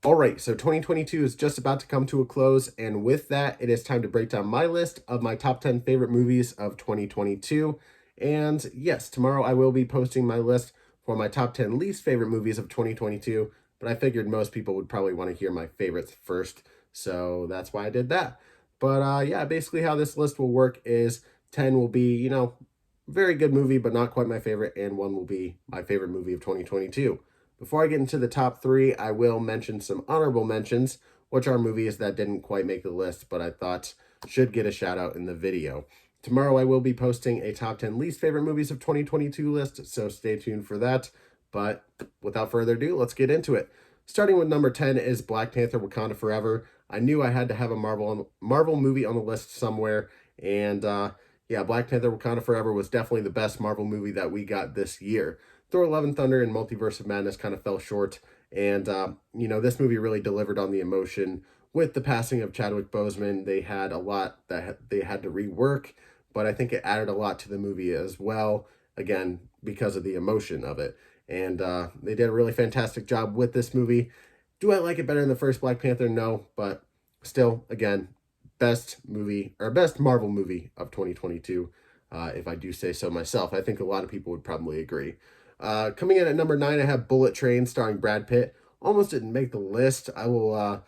All right, so 2022 is just about to come to a close, and with that, it is time to break down my list of my top 10 favorite movies of 2022. And yes, tomorrow I will be posting my list for my top 10 least favorite movies of 2022, but I figured most people would probably want to hear my favorites first, so that's why I did that. But yeah, basically how this list will work is 10 will be, very good movie, but not quite my favorite, and one will be my favorite movie of 2022. Before I get into the top three, I will mention some honorable mentions, which are movies that didn't quite make the list, but I thought should get a shout out in the video. Tomorrow, I will be posting a top 10 least favorite movies of 2022 list, so stay tuned for that. But without further ado, let's get into it. Starting with number 10 is Black Panther Wakanda Forever. I knew I had to have a Marvel movie on the list somewhere, and yeah, Black Panther Wakanda Forever was definitely the best Marvel movie that we got this year. Thor: Love and Thunder and Multiverse of Madness kind of fell short, and this movie really delivered on the emotion. With the passing of Chadwick Boseman, they had a lot that they had to rework, but I think it added a lot to the movie as well. Again, because of the emotion of it, and they did a really fantastic job with this movie. Do I like it better than the first Black Panther? No, but still, again, best movie or best Marvel movie of 2022. If I do say so myself, I think a lot of people would probably agree. Coming in at number 9, I have Bullet Train starring Brad Pitt. Almost didn't make the list. I'll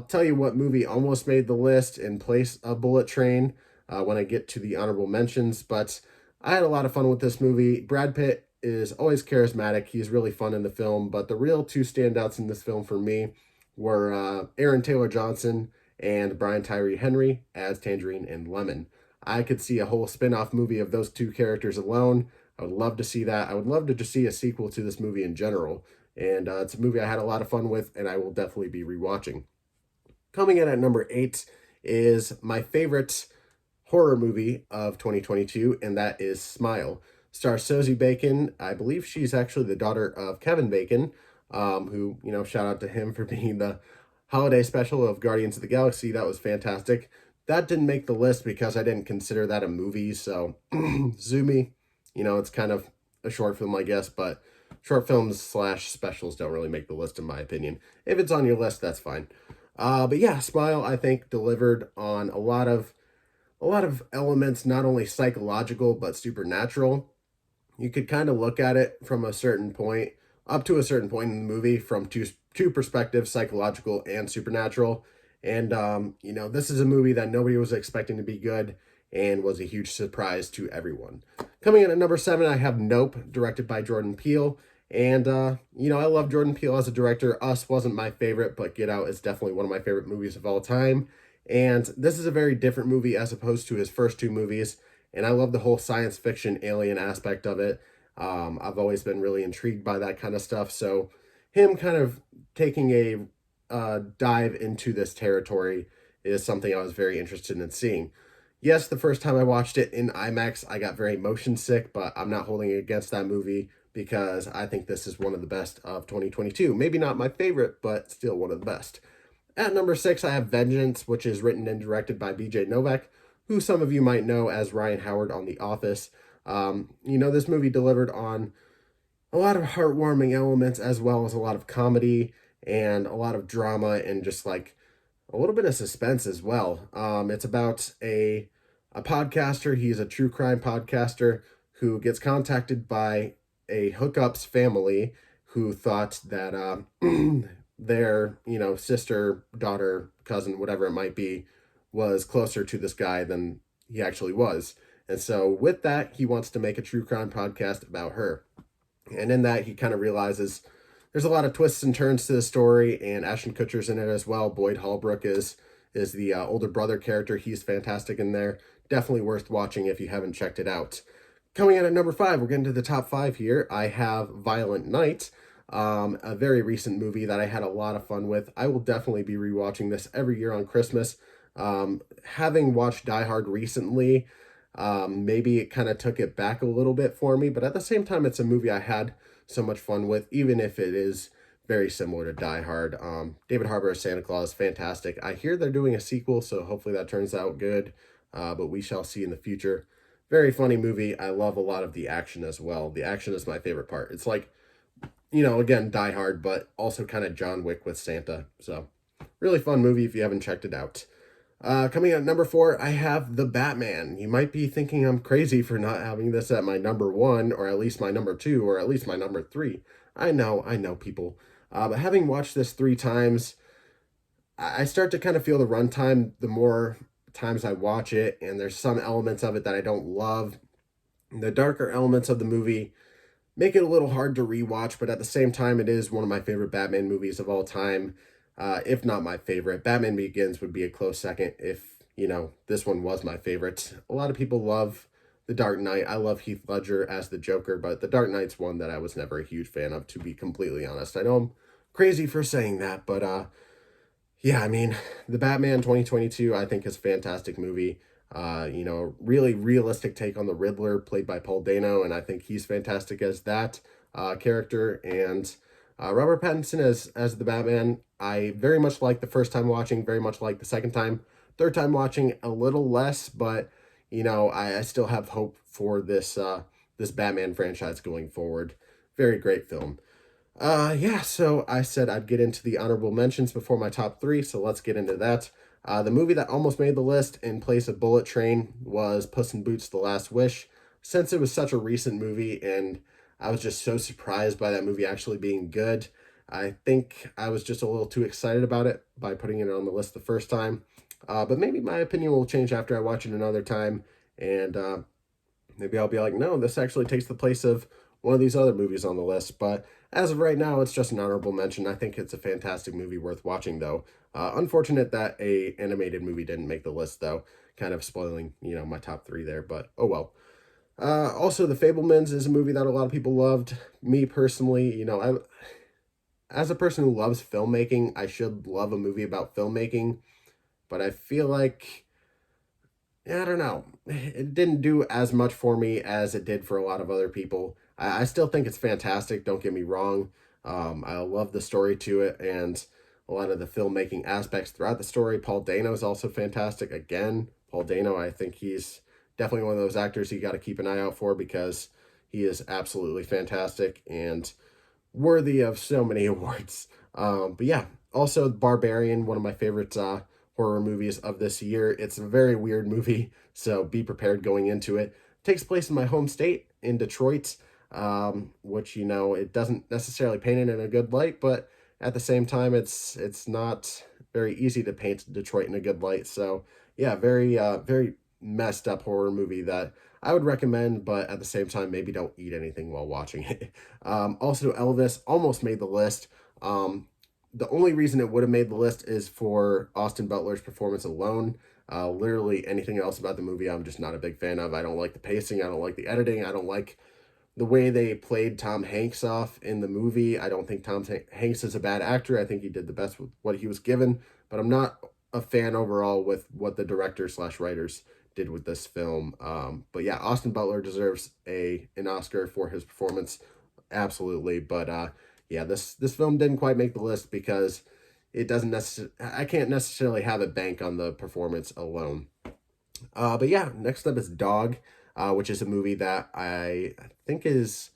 tell you what movie almost made the list in place of Bullet Train when I get to the honorable mentions. But I had a lot of fun with this movie. Brad Pitt is always charismatic. He's really fun in the film. But the real two standouts in this film for me were Aaron Taylor Johnson and Brian Tyree Henry as Tangerine and Lemon. I could see a whole spin off movie of those two characters alone. I would love to see that. I would love to just see a sequel to this movie in general. And it's a movie I had a lot of fun with, and I will definitely be rewatching. Coming in at number 8 is my favorite horror movie of 2022, and that is Smile. Stars Sosie Bacon. I believe she's actually the daughter of Kevin Bacon, who, shout out to him for being the holiday special of Guardians of the Galaxy. That was fantastic. That didn't make the list because I didn't consider that a movie, so Zumi, it's kind of a short film, I guess, but short films slash specials don't really make the list, in my opinion. If it's on your list, that's fine. But yeah, Smile, I think, delivered on a lot of elements, not only psychological but supernatural. You could kind of look at it from a certain point, up to a certain point in the movie, from two perspectives, psychological and supernatural. And this is a movie that nobody was expecting to be good and was a huge surprise to everyone. Coming in at number 7, I have Nope, directed by Jordan Peele. And, I love Jordan Peele as a director. Us wasn't my favorite, but Get Out is definitely one of my favorite movies of all time. And this is a very different movie as opposed to his first two movies. And I love the whole science fiction alien aspect of it. I've always been really intrigued by that kind of stuff. So, him kind of taking a dive into this territory is something I was very interested in seeing. Yes, the first time I watched it in IMAX, I got very motion sick, but I'm not holding it against that movie because I think this is one of the best of 2022. Maybe not my favorite, but still one of the best. At number 6, I have Vengeance, which is written and directed by BJ Novak, who some of you might know as Ryan Howard on The Office. This movie delivered on a lot of heartwarming elements as well as a lot of comedy and a lot of drama and just like a little bit of suspense as well. It's about a podcaster. He's a true crime podcaster who gets contacted by a hookups family who thought that their sister, daughter, cousin, whatever it might be, was closer to this guy than he actually was. And so with that, he wants to make a true crime podcast about her. And in that, he kind of realizes there's a lot of twists and turns to the story, and Ashton Kutcher's in it as well. Boyd Holbrook is the older brother character. He's fantastic in there. Definitely worth watching if you haven't checked it out. Coming in at number 5, we're getting to the top 5 here. I have Violent Night, a very recent movie that I had a lot of fun with. I will definitely be rewatching this every year on Christmas. Having watched Die Hard recently, maybe it kind of took it back a little bit for me, but at the same time, it's a movie I had so much fun with, even if it is very similar to Die Hard. David Harbour as Santa Claus, fantastic. I hear they're doing a sequel, so hopefully that turns out good, but we shall see in the future. Very funny movie. I love a lot of the action as well. The action is my favorite part. It's like again, Die Hard, but also kind of John Wick with Santa. So, really fun movie if you haven't checked it out. Coming at number 4, I have The Batman. You might be thinking I'm crazy for not having this at my number 1, or at least my number 2, or at least my number 3. I know, people. But having watched this 3 times, I start to kind of feel the runtime the more times I watch it, and there's some elements of it that I don't love. The darker elements of the movie make it a little hard to rewatch, but at the same time, it is one of my favorite Batman movies of all time, if not my favorite. Batman Begins would be a close second if, this one was my favorite. A lot of people love The Dark Knight. I love Heath Ledger as the Joker, but The Dark Knight's one that I was never a huge fan of, to be completely honest. I know I'm crazy for saying that, but yeah, I mean, The Batman 2022, I think, is a fantastic movie. Really realistic take on the Riddler, played by Paul Dano, and I think he's fantastic as that character. And Robert Pattinson as the Batman, I very much like the first time watching, very much like the second time. Third time watching, a little less, but I still have hope for this Batman franchise going forward. Very great film. Yeah, so I said I'd get into the honorable mentions before my top 3, so let's get into that. The movie that almost made the list in place of Bullet Train was Puss in Boots: The Last Wish. Since it was such a recent movie and I was just so surprised by that movie actually being good, I think I was just a little too excited about it by putting it on the list the first time. But maybe my opinion will change after I watch it another time, and maybe I'll be like, no, this actually takes the place of one of these other movies on the list. But as of right now, it's just an honorable mention. I think it's a fantastic movie worth watching, though. Unfortunate that a animated movie didn't make the list, though. Kind of spoiling, my top 3 there, but oh well. Also, The Fablemans is a movie that a lot of people loved. Me personally, as a person who loves filmmaking, I should love a movie about filmmaking, but I feel like, yeah, I don't know. It didn't do as much for me as it did for a lot of other people. I still think it's fantastic, don't get me wrong. I love the story to it and a lot of the filmmaking aspects throughout the story. Paul Dano is also fantastic. Again, Paul Dano, I think he's definitely one of those actors you got to keep an eye out for because he is absolutely fantastic and worthy of so many awards. But yeah, also Barbarian, one of my favorite horror movies of this year. It's a very weird movie, so be prepared going into it. It takes place in my home state in Detroit, which it doesn't necessarily paint it in a good light, but at the same time, it's not very easy to paint Detroit in a good light. So yeah, very messed up horror movie that I would recommend, but at the same time, maybe don't eat anything while watching it. Also, Elvis almost made the list. The only reason it would have made the list is for Austin Butler's performance alone. Literally anything else about the movie, I'm just not a big fan of. I don't like the pacing. I don't like the editing. I don't like the way they played Tom Hanks off in the movie. I don't think Tom Hanks is a bad actor. I think he did the best with what he was given, but I'm not a fan overall with what the director/writers did with this film. But yeah, Austin Butler deserves an Oscar for his performance, absolutely. But yeah, this film didn't quite make the list because it doesn't I can't necessarily have it bank on the performance alone. But yeah, next up is Dog, which is a movie that I think is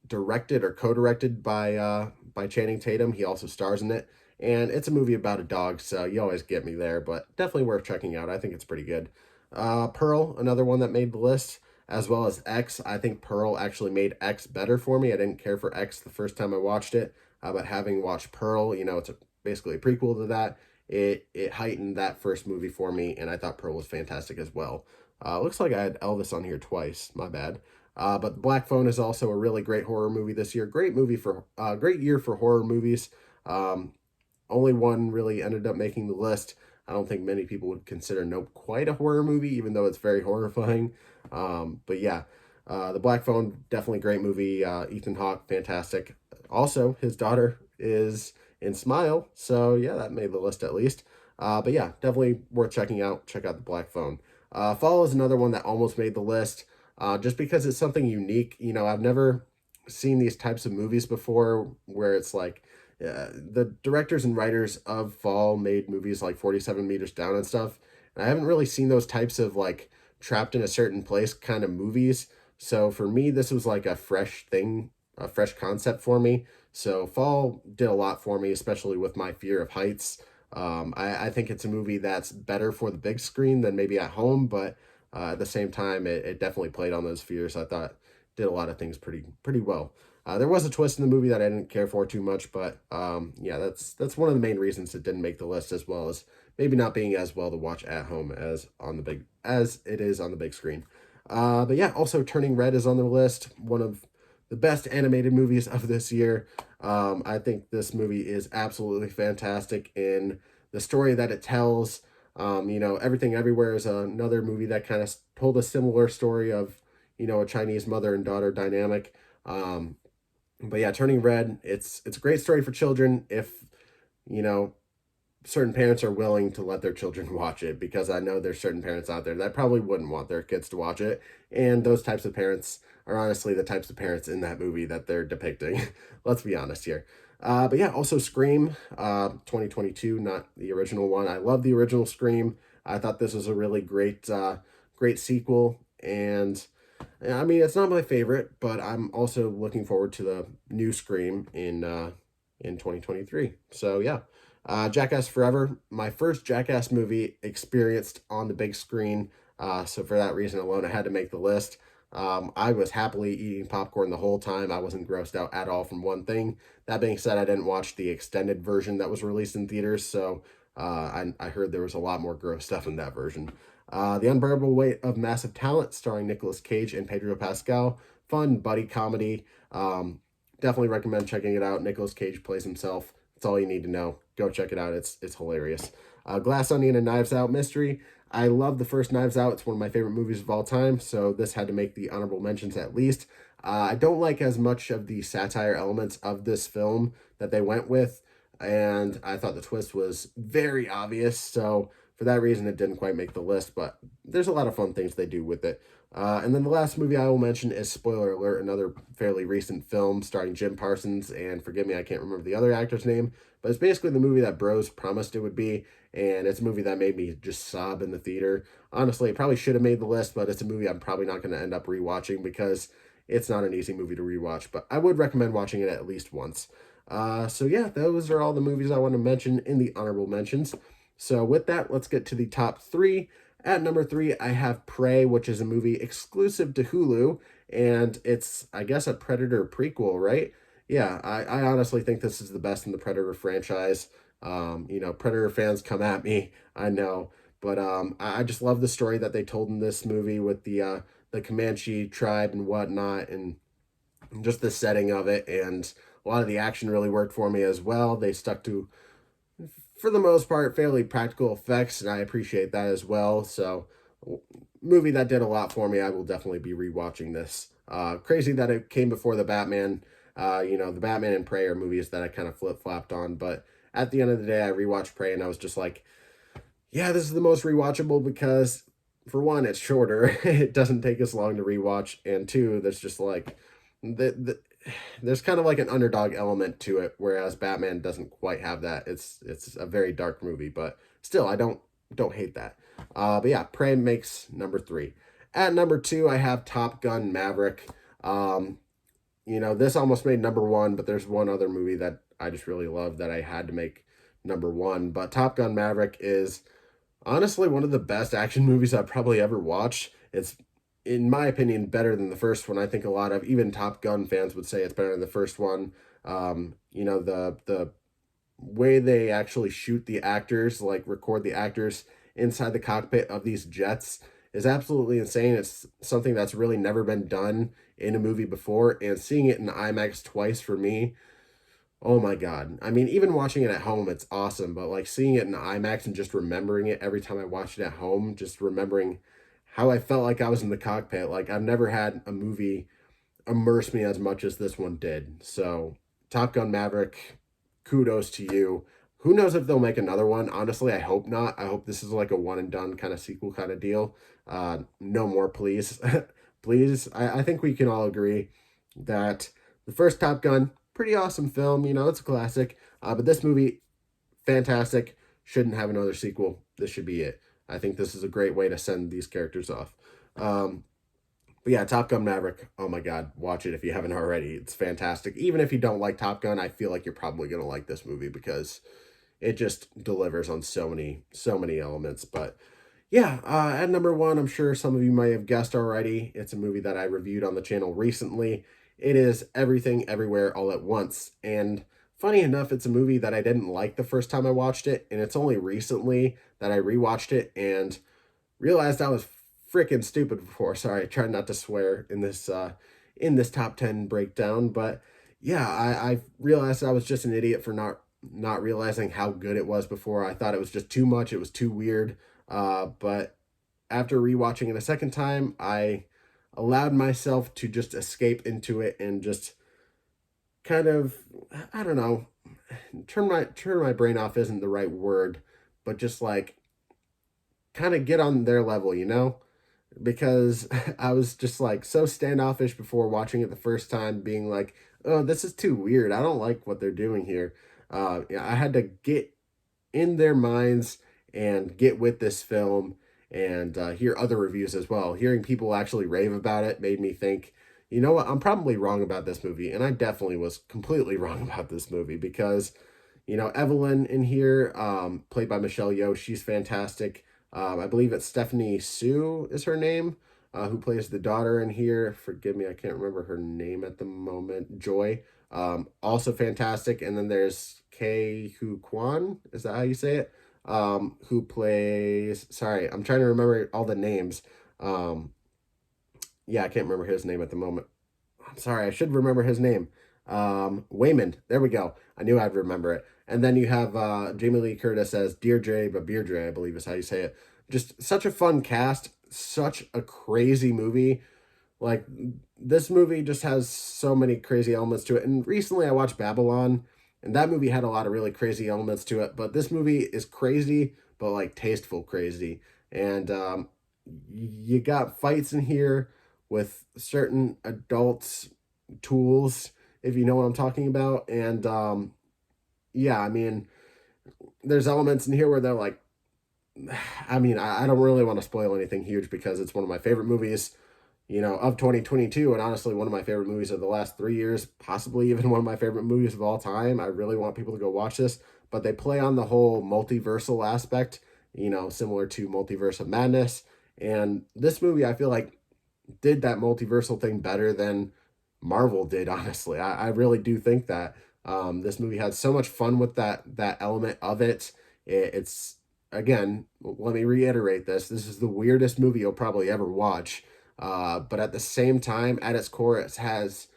directed or co-directed by Channing Tatum. He also stars in it, and it's a movie about a dog, so you always get me there. But definitely worth checking out. I think it's pretty good. Pearl, another one that made the list, as well as X. I think Pearl actually made X better for me. I didn't care for X the first time I watched it, but having watched Pearl, it's basically a prequel to that. It heightened that first movie for me, and I thought Pearl was fantastic as well. Looks like I had Elvis on here twice. My bad. But Black Phone is also a really great horror movie this year. Great year for horror movies. Only one really ended up making the list. I don't think many people would consider Nope quite a horror movie, even though it's very horrifying. But yeah, The Black Phone, definitely great movie. Ethan Hawke, fantastic. Also, his daughter is in Smile, so yeah, that made the list at least. But yeah, definitely worth checking out. Check out The Black Phone. Fall is another one that almost made the list, just because it's something unique. I've never seen these types of movies before where it's like, the directors and writers of Fall made movies like 47 Meters Down and stuff. And I haven't really seen those types of like trapped in a certain place kind of movies. So for me, this was like a fresh thing, a fresh concept for me. So Fall did a lot for me, especially with my fear of heights. I think it's a movie that's better for the big screen than maybe at home, but at the same time, it definitely played on those fears. I thought did a lot of things pretty well. There was a twist in the movie that I didn't care for too much, but yeah, that's one of the main reasons it didn't make the list, as well as maybe not being as well to watch at home as it is on the big screen. But yeah, also Turning Red is on the list. One of the best animated movies of this year. I think this movie is absolutely fantastic in the story that it tells. Everything Everywhere is another movie that kind of told a similar story of, a Chinese mother and daughter dynamic. But yeah, Turning Red, it's a great story for children if, you know, certain parents are willing to let their children watch it, because I know there's certain parents out there that probably wouldn't want their kids to watch it. And those types of parents are honestly the types of parents in that movie that they're depicting. Let's be honest here. But yeah, also Scream, 2022, not the original one. I love the original Scream. I thought this was a really great sequel. And I mean, it's not my favorite, but I'm also looking forward to the new Scream in 2023. So yeah, Jackass Forever, my first Jackass movie experienced on the big screen. So for that reason alone, I had to make the list. I was happily eating popcorn the whole time. I wasn't grossed out at all from one thing. That being said, I didn't watch the extended version that was released in theaters, so I heard there was a lot more gross stuff in that version. The Unbearable Weight of Massive Talent, starring Nicolas Cage and Pedro Pascal. Fun buddy comedy. Definitely recommend checking it out. Nicolas Cage plays himself. That's all you need to know. Go check it out. It's hilarious. Glass Onion and Knives Out Mystery. I love the first Knives Out. It's one of my favorite movies of all time, so this had to make the honorable mentions at least. I don't like as much of the satire elements of this film that they went with, and I thought the twist was very obvious, so for that reason it didn't quite make the list, but there's a lot of fun things they do with it. And then the last movie I will mention is, spoiler alert, another fairly recent film starring Jim Parsons, and forgive me, I can't remember the other actor's name, but it's basically the movie that Bros promised it would be, and it's a movie that made me just sob in the theater. Honestly, it probably should have made the list, but it's a movie I'm probably not going to end up rewatching because it's not an easy movie to rewatch, but I would recommend watching it at least once. So yeah, those are all the movies I want to mention in the honorable mentions. So with that, let's get to the top three. At number three, I have Prey, which is a movie exclusive to Hulu, and it's, I guess, a Predator prequel, right? Yeah, I honestly think this is the best in the Predator franchise. Predator fans come at me, I know, but I just love the story that they told in this movie with the Comanche tribe and whatnot, and just the setting of it, and a lot of the action really worked for me as well. They stuck to, for the most part, fairly practical effects, and I appreciate that as well. So, movie that did a lot for me. I will definitely be rewatching this. Crazy that it came before the Batman. The Batman and Prey are movies that I kind of flip flopped on, but at the end of the day, I rewatched Prey, and I was just like, yeah, this is the most rewatchable because, for one, it's shorter. It doesn't take as long to rewatch, and two, there's just like there's kind of like an underdog element to it, whereas Batman doesn't quite have that. It's a very dark movie, but still, I don't hate that. But yeah, Prey makes number three. At number two, I have Top Gun Maverick. This almost made number one, but there's one other movie that I just really love that I had to make number one. But Top Gun Maverick is honestly one of the best action movies I've probably ever watched. It's, in my opinion, better than the first one. I think a lot of even Top Gun fans would say it's better than the first one. The way they actually shoot the actors, like record the actors inside the cockpit of these jets, is absolutely insane. It's something that's really never been done in a movie before, and seeing it in IMAX twice for me, oh my God. I mean, even watching it at home, it's awesome, but like seeing it in IMAX and just remembering it every time I watched it at home, just remembering how I felt like I was in the cockpit. Like, I've never had a movie immerse me as much as this one did. So, Top Gun Maverick, kudos to you. Who knows if they'll make another one? Honestly, I hope not. I hope this is like a one and done kind of sequel kind of deal. No more, please. Please. I think we can all agree that the first Top Gun, pretty awesome film. It's a classic. But this movie, fantastic. Shouldn't have another sequel. This should be it. I think this is a great way to send these characters off. But yeah, Top Gun Maverick, oh my God, watch it if you haven't already. It's fantastic. Even if you don't like Top Gun, I feel like you're probably going to like this movie because it just delivers on so many elements. But yeah, at number one, I'm sure some of you might have guessed already. It's a movie that I reviewed on the channel recently. It is Everything Everywhere All at Once. And funny enough, it's a movie that I didn't like the first time I watched it. And it's only recently that I rewatched it and realized I was freaking stupid before. Sorry, I tried not to swear in this top 10 breakdown. But yeah, I realized I was just an idiot for not realizing how good it was before. I thought it was just too much. It was too weird. But after rewatching it a second time, I allowed myself to just escape into it and just kind of, I don't know, turn my brain off isn't the right word, but just like kind of get on their level, you know? Because I was just like so standoffish before watching it the first time, being like, oh, this is too weird. I don't like what they're doing here. Yeah, I had to get in their minds and get with this film and hear other reviews as well. Hearing people actually rave about it made me think, you know what, I'm probably wrong about this movie. And I definitely was completely wrong about this movie because, you know, Evelyn in here, played by Michelle Yeoh, she's fantastic. I believe it's Stephanie Sue is her name, who plays the daughter in here. Forgive me, I can't remember her name at the moment. Joy, also fantastic. And then there's Kei Hu Kwan, is that how you say it? Who plays, sorry, I'm trying to remember all the names. Um, yeah, I can't remember his name at the moment. I'm sorry, I should remember his name. Waymond. There we go. I knew I'd remember it. And then you have Jamie Lee Curtis as Deirdre Beardre, I believe is how you say it. Just such a fun cast, such a crazy movie. Like this movie just has so many crazy elements to it. And recently I watched Babylon, and that movie had a lot of really crazy elements to it. But this movie is crazy, but like tasteful crazy. And you got fights in here with certain adults tools, if you know what I'm talking about. And yeah, I mean, there's elements in here where they're like, I mean, I don't really want to spoil anything huge because it's one of my favorite movies, you know, of 2022, and honestly, one of my favorite movies of the last 3 years, possibly even one of my favorite movies of all time. I really want people to go watch this, but they play on the whole multiversal aspect, you know, similar to Multiverse of Madness. And this movie, I feel like, did that multiversal thing better than Marvel did, honestly. I really do think that. This movie had so much fun with that element of it. It's again, let me reiterate this. This is the weirdest movie you'll probably ever watch. But at the same time, at its core, it has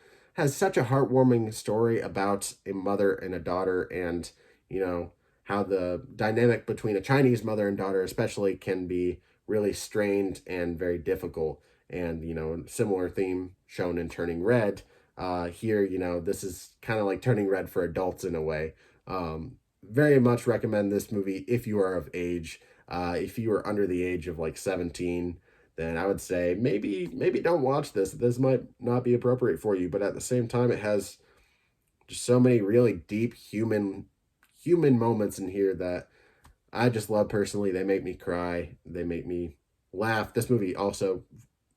such a heartwarming story about a mother and a daughter, and you know how the dynamic between a Chinese mother and daughter, especially, can be really strained and very difficult. And you know, similar theme shown in Turning Red. Here, you know, this is kind of like Turning Red for adults in a way. Very much recommend this movie if you are of age. If you are under the age of like 17, then I would say maybe don't watch this. This might not be appropriate for you, but at the same time, it has just so many really deep human moments in here that I just love personally. They make me cry. They make me laugh. This movie also,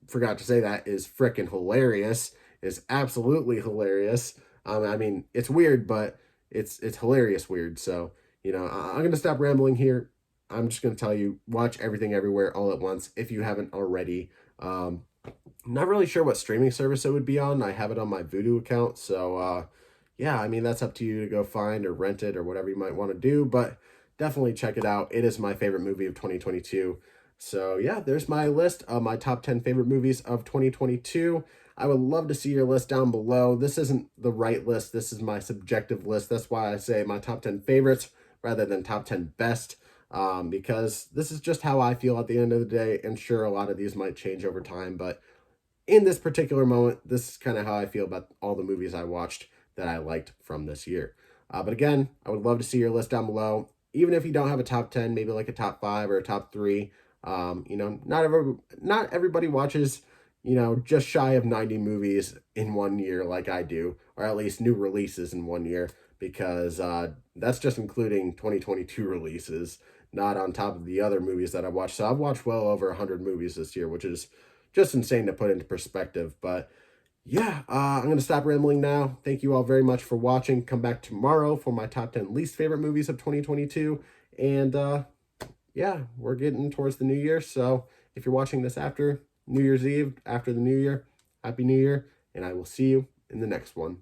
forgot to say that, is freaking hilarious. Is absolutely hilarious. I mean, it's weird, but it's hilarious weird. So, you know, I'm gonna stop rambling here. I'm just gonna tell you, watch Everything Everywhere All at Once if you haven't already. Not really sure what streaming service it would be on. I have it on my Vudu account, so yeah, I mean that's up to you to go find or rent it or whatever you might want to do, but definitely check it out. It is my favorite movie of 2022. So yeah, there's my list of my top 10 favorite movies of 2022. I would love to see your list down below. This isn't the right list. This is my subjective list. That's why I say my top 10 favorites rather than top 10 best, because this is just how I feel at the end of the day. And sure, a lot of these might change over time, but in this particular moment, this is kind of how I feel about all the movies I watched that I liked from this year. But again, I would love to see your list down below. Even if you don't have a top 10, maybe like a top 5 or a top 3. You know, not everybody watches, you know, just shy of 90 movies in one year like I do, or at least new releases in one year, because that's just including 2022 releases, not on top of the other movies that I've watched. So I've watched well over 100 movies this year, which is just insane to put into perspective. But yeah, I'm going to stop rambling now. Thank you all very much for watching. Come back tomorrow for my top 10 least favorite movies of 2022. And yeah, we're getting towards the new year. So if you're watching this after New Year's Eve, after the new year, Happy New Year. And I will see you in the next one.